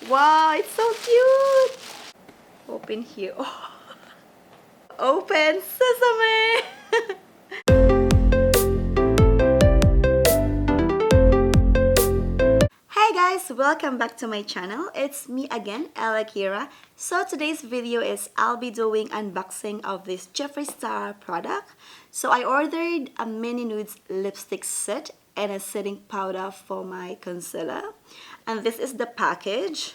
Wow, it's so cute. Open here. Oh. Open sesame. Hey guys, welcome back to my channel. It's me again, Kira. So today's video is I'll be doing unboxing of this Jeffreestar product. So I ordered a mini nudes lipstick set and a setting powder for my concealer. And this is the package.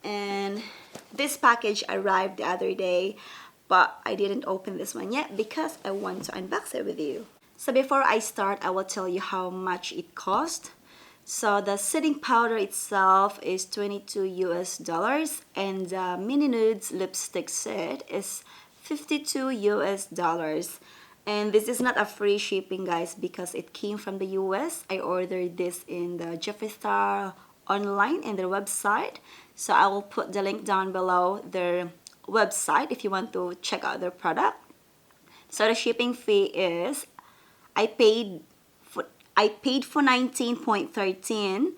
And this package arrived the other day, but I didn't open this one yet because I want to unbox it with you. So before I start, I will tell you how much it cost. So the setting powder itself is $22 US and the mini nudes lipstick set is $52 US. And this is not a free shipping, guys, because it came from the US. I ordered this in the Jeffreestar online in their website. So I will put the link down below their website if you want to check out their product. So the shipping fee is I paid for 19.13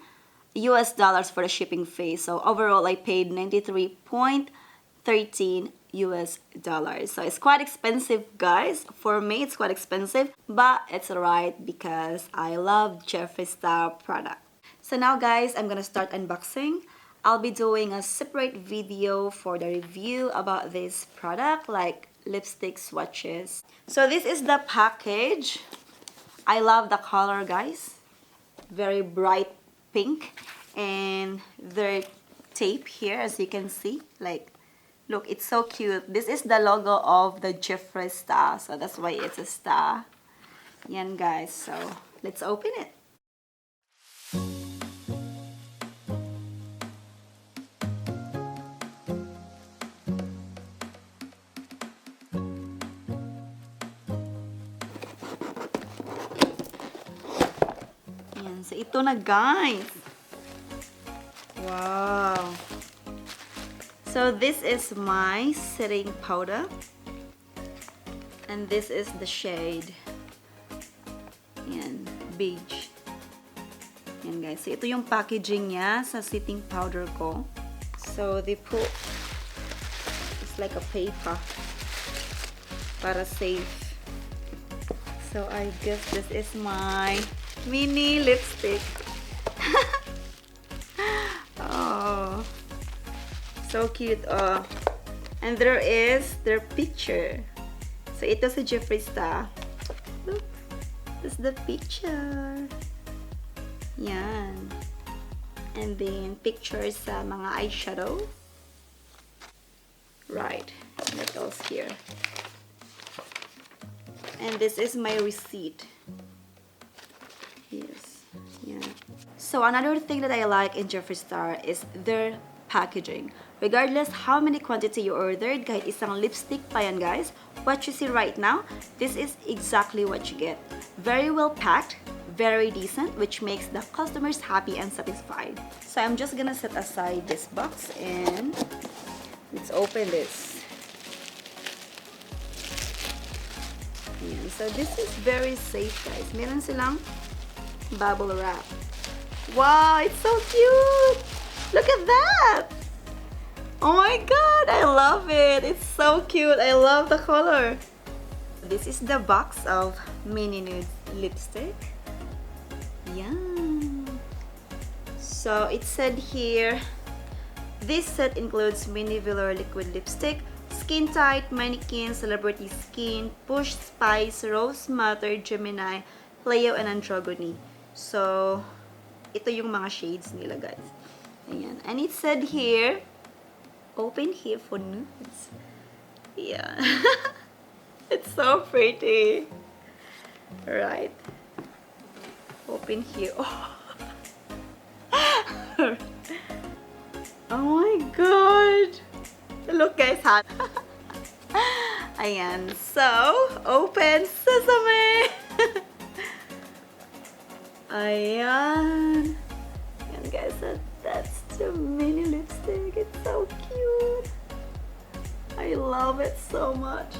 US dollars for the shipping fee. So overall I paid 93.13 US dollars. So it's quite expensive, guys. For me it's quite expensive, but it's alright because I love Jeffreestar product. So now guys, I'm gonna start unboxing. I'll be doing a separate video for the review about this product, like lipstick swatches. So this is the package. I love the color, guys. Very bright pink. And their tape here, as you can see. Like, look, it's so cute. This is the logo of the Jeffreestar. So that's why it's a star. Yan, guys. So let's open it. So, ito na, guys. Wow. So, this is my setting powder. And this is the shade. Yan, beige. Yan, guys. So, ito yung packaging niya sa setting powder ko. So, they put, it's like a paper para safe. So, I guess this is my mini lipstick. Oh, so cute. Oh, and there is their picture. So ito sa Jeffreestar. Look, this is the picture. Yan. And then pictures sa mga eyeshadow. Right. What else here? And this is my receipt. Yes. Yeah. So another thing that I like in Jeffreestar is their packaging. Regardless how many quantity you ordered, kahit isang lipstick pa yan, guys, what you see right now, this is exactly what you get. Very well packed, very decent, which makes the customers happy and satisfied. So I'm just gonna set aside this box and let's open this. Ayan. So this is very safe, guys. Meron silang bubble wrap. Wow, it's so cute! Look at that! Oh my god, I love it! It's so cute! I love the color! This is the box of mini nude lipstick. Yeah. So it said here, this set includes mini velour liquid lipstick, skin tight, mannequin, celebrity skin, push, spice, rose madder, Gemini, Leo, and androgyny. So, ito yung mga shades nila, guys. Ayan. And it said here, open here for nudes. Yeah. It's so pretty. Right. Open here. Oh. Oh my god. Look, guys, ha. Ayan. So, open sesame. Ayan. Ayan, guys. That's the mini lipstick. It's so cute. I love it so much.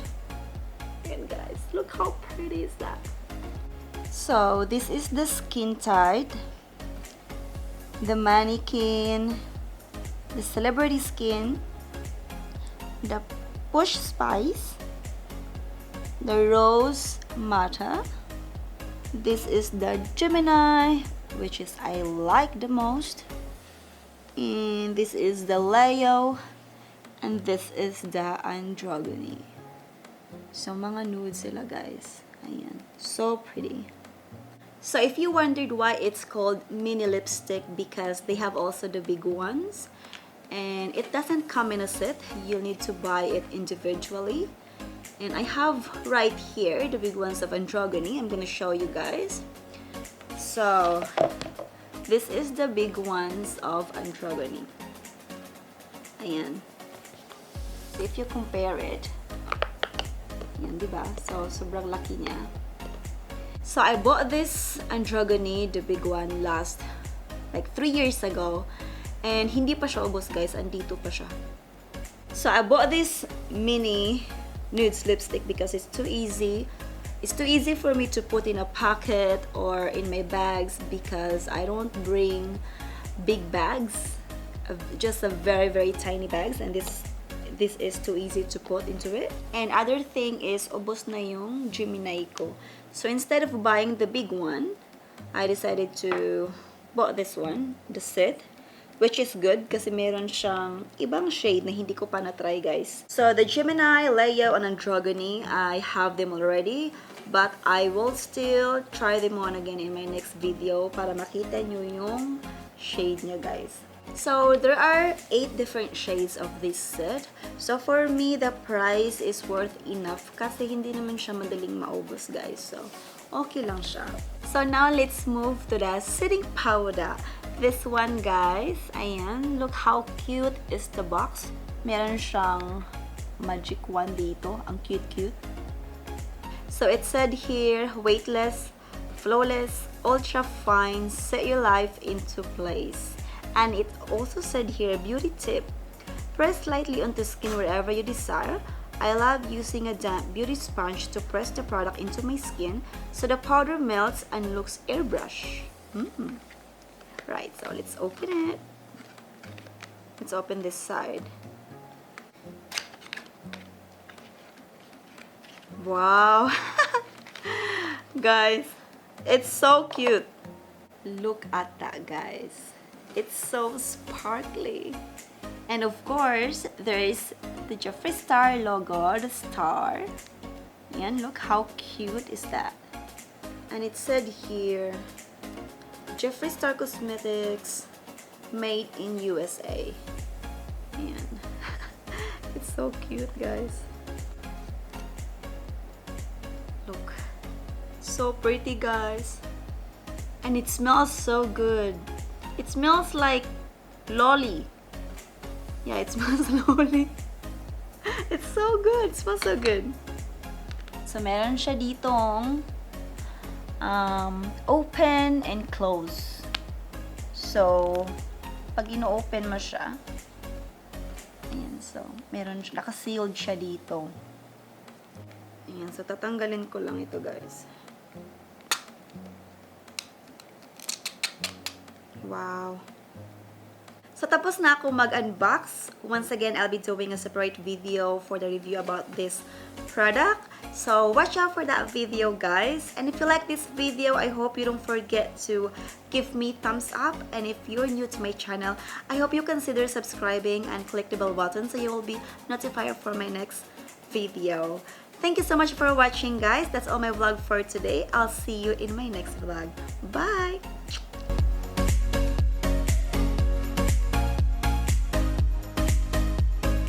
Ayan, guys. Look how pretty is that. So, this is the skin tight, the mannequin, the Celebrity Skin, the Push Spice, the Rose Matte. This is the Gemini, which is I like the most. And this is the Leo, and this is the Androgyny. So mga nude sila guys. Ayan. So pretty. So if you wondered why it's called mini lipstick, because they have also the big ones. And it doesn't come in a set. You'll need to buy it individually. And I have right here the big ones of Androgyny. I'm gonna show you guys. So this is the big ones of Androgyny. Ayan. So if you compare it, yan, diba? So sobrang laki niya. So I bought this Androgyny, the big one, last like 3 years ago. And hindi pa siya ubos guys, andito pa siya. So I bought this mini nude lipstick because it's too easy. It's too easy for me to put in a pocket or in my bags because I don't bring big bags, just a very tiny bags, and this is too easy to put into it. And other thing is ubos na yung Gemini ko. So instead of buying the big one, I decided to bought this one, the set, which is good kasi meron siyang ibang shade na hindi ko pa na-try guys. So the Gemini, Leo, and Androgyny, I have them already, but I will still try them on again in my next video para makita nyo yung shade niya guys. So there are 8 different shades of this set. So for me, the price is worth enough kasi hindi naman siya madaling maubos guys. So okay lang siya. So now let's move to the setting powder. This one guys, ayan, look how cute is the box. Meron siyang magic wand dito, ang cute. So it said here, weightless, flawless, ultra fine, set your life into place. And it also said here, beauty tip, press lightly onto skin wherever you desire. I love using a damp beauty sponge to press the product into my skin so the powder melts and looks airbrush. Right, so let's open it. Let's open this side. Wow. Guys, it's so cute. Look at that, guys. It's so sparkly. And of course, there is the Jeffreestar logo, the star. And look how cute is that. And it said here, Jeffreestar Cosmetics, made in USA. Ayan. It's so cute, guys. Look. So pretty, guys. And it smells so good. It smells like lolly. Yeah, it smells lolly. It's so good. It smells so good. So, meron siya ditong open and close. So, pag ino-open mo siya, ayan, so, meron siya, naka-sealed siya dito. Ayan, so, tatanggalin ko lang ito, guys. Wow. So, tapos na ako mag-unbox. Once again, I'll be doing a separate video for the review about this product. So, watch out for that video, guys. And if you like this video, I hope you don't forget to give me thumbs up. And if you're new to my channel, I hope you consider subscribing and click the bell button so you will be notified for my next video. Thank you so much for watching, guys. That's all my vlog for today. I'll see you in my next vlog. Bye!